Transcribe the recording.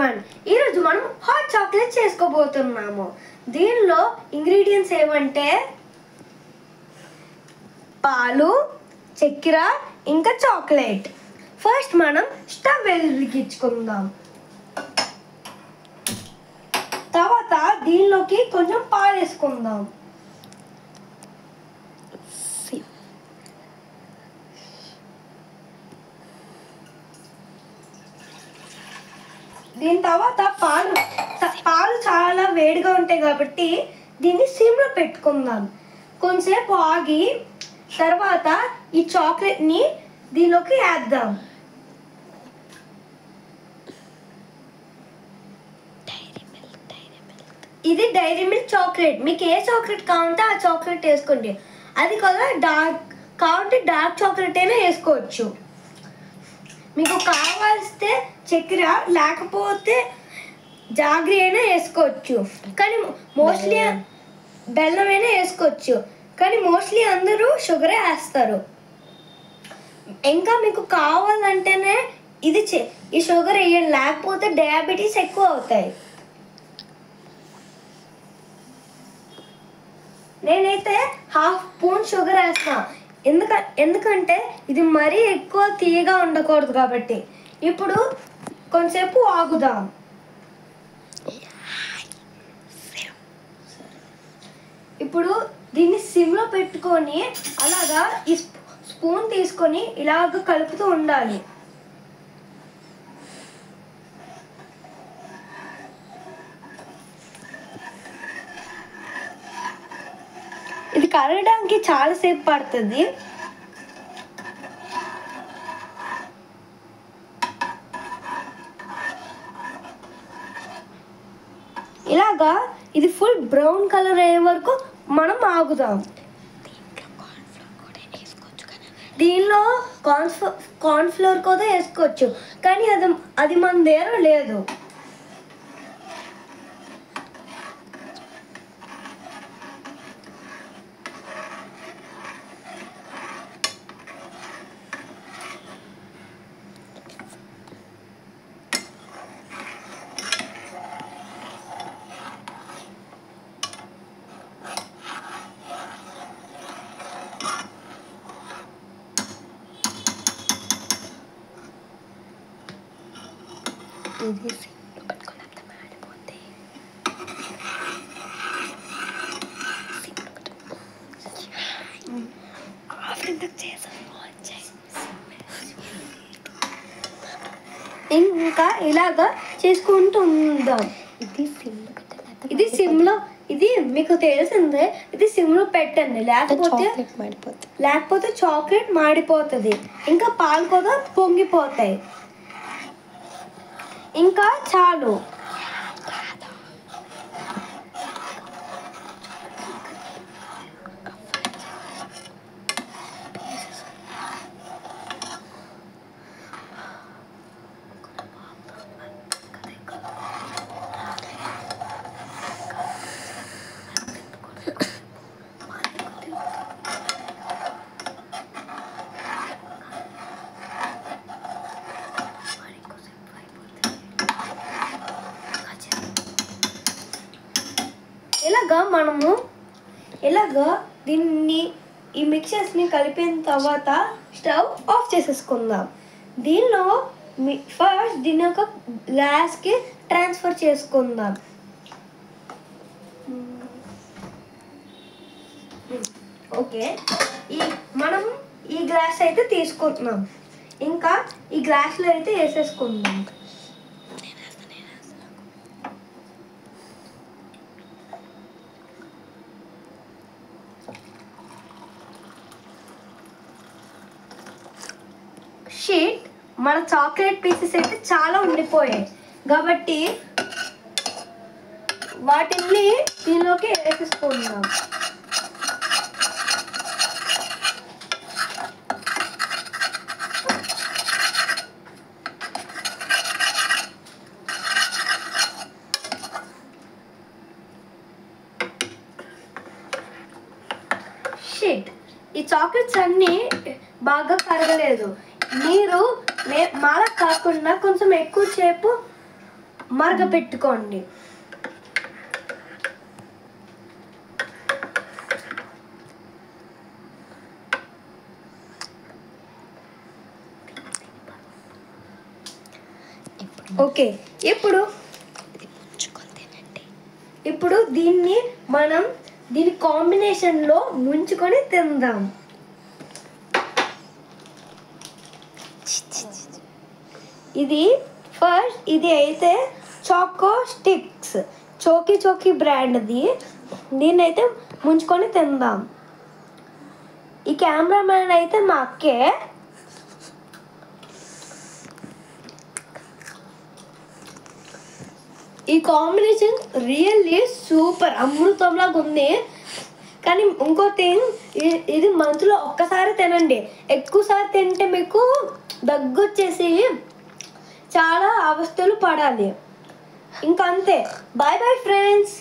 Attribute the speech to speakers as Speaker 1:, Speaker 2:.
Speaker 1: Everyone, ఈరోజు మనం hot chocolate చేసుకోబోతున్నాము. దీనిలో ఇంగ్రీడియంట్స్ ఏమంటే పాలు, చక్కెర ఇంకా చాక్లెట్. ఫస్ట్ మనం స్టవ్ వెలిగించుకుందాం. తర్వాత దీనిలోకి కొంచెం పాలు వేసుకుందాం. దీని తర్వాత పాలు చాలా వేడిగా ఉంటాయి కాబట్టి దీన్ని సిమ్లో పెట్టుకుందాం. కొంచెంసేపు ఆగి తర్వాత ఈ చాక్లెట్ని దీనిలోకి వేద్దాం. ఇది డైరీ మిల్క్ చాక్లెట్. మీకు ఏ చాక్లెట్ కావాలంటే ఆ చాక్లెట్ వేసుకోండి. అది కదా కావాలంటే డార్క్ చాక్లెట్ అయినా వేసుకోవచ్చు. మీకు కావాల్స్తే చక్కెర లేకపోతే జాగ్రీ అయినా వేసుకోవచ్చు, కానీ మోస్ట్లీ బెల్లం అయినా వేసుకోవచ్చు, కానీ మోస్ట్లీ అందరూ షుగరే వేస్తారు. ఇంకా మీకు కావాలంటేనే ఈ షుగర్ వేయండి, లేకపోతే డయాబెటీస్ ఎక్కువ అవుతాయి. నేనైతే 1/2 స్పూన్ షుగర్ వేస్తా, ఎందుకంటే ఇది మరీ ఎక్కువ తీయగా ఉండకూడదు కాబట్టి. ఇప్పుడు కొంచెంసేపు ఆగుదాం. ఇప్పుడు దీన్ని సిమ్లో పెట్టుకొని అలాగా ఈ స్పూన్ తీసుకొని ఇలాగ కలుపుతూ ఉండాలి. ఇది కరగడానికి చాలాసేపు పడుతుంది. ఇలాగా ఇది ఫుల్ బ్రౌన్ కలర్ అయ్యే వరకు మనం ఆగుదాం. దీనిలో కార్న్ఫ్లోర్ కూడా వేసుకోవచ్చు, కానీ అది మన దగ్గర లేదు. ఇంకా ఇలాగా చేసుకుంటూ ఉందాం. ఇది సిమ్లో, ఇది మీకు తెలిసిందే, ఇది సిమ్లో పెట్టండి, లేకపోతే చాక్లెట్ మాడిపోతుంది, ఇంకా పాలు కూడా పొంగిపోతాయి. ఇంకా చాలు. ఇలాగా దీన్ని ఈ మిక్చర్స్ని కలిపిన తర్వాత స్టవ్ ఆఫ్ చేసేసుకుందాం. దీనిలో ఫస్ట్ దీని ఒక గ్లాస్కి ట్రాన్స్ఫర్ చేసుకుందాం. ఓకే, మనం ఈ గ్లాస్ అయితే తీసుకుంటున్నాం. ఇంకా ఈ గ్లాస్లో అయితే వేసేసుకుందాం. షీట్ మన చాక్లెట్ పీసెస్ అయితే చాలా ఉండిపోయాయి కాబట్టి వాటిని దీనిలోకి వేసేసుకుందాం. షీట్ ఈ చాక్లెట్స్ అన్నీ బాగా కరగలేదు. మీరు మాల కాకుండా కొంచెం ఎక్కువ సేపు మరగపెట్టుకోండి. ఓకే, ఇప్పుడు దీన్ని మనం దీని కాంబినేషన్లో ముంచుకొని తిందాం. ఇది అయితే చాకో స్టిక్స్, చోకీ బ్రాండ్ది. దీన్ని అయితే ముంచుకొని తిందాం. ఈ కెమెరామ్యాన్ అయితే మా అక్కే. ఈ కాంబినేషన్ రియల్లీ సూపర్, అమృతంలాగా ఉంది. కానీ ఇంకో థింగ్, ఇది మంత్లో ఒక్కసారి తినండి. ఎక్కువసారి తింటే మీకు దగ్గు వచ్చేసి చాలా అవస్థలు పడాలి. ఇంకా అంతే. Bye bye friends.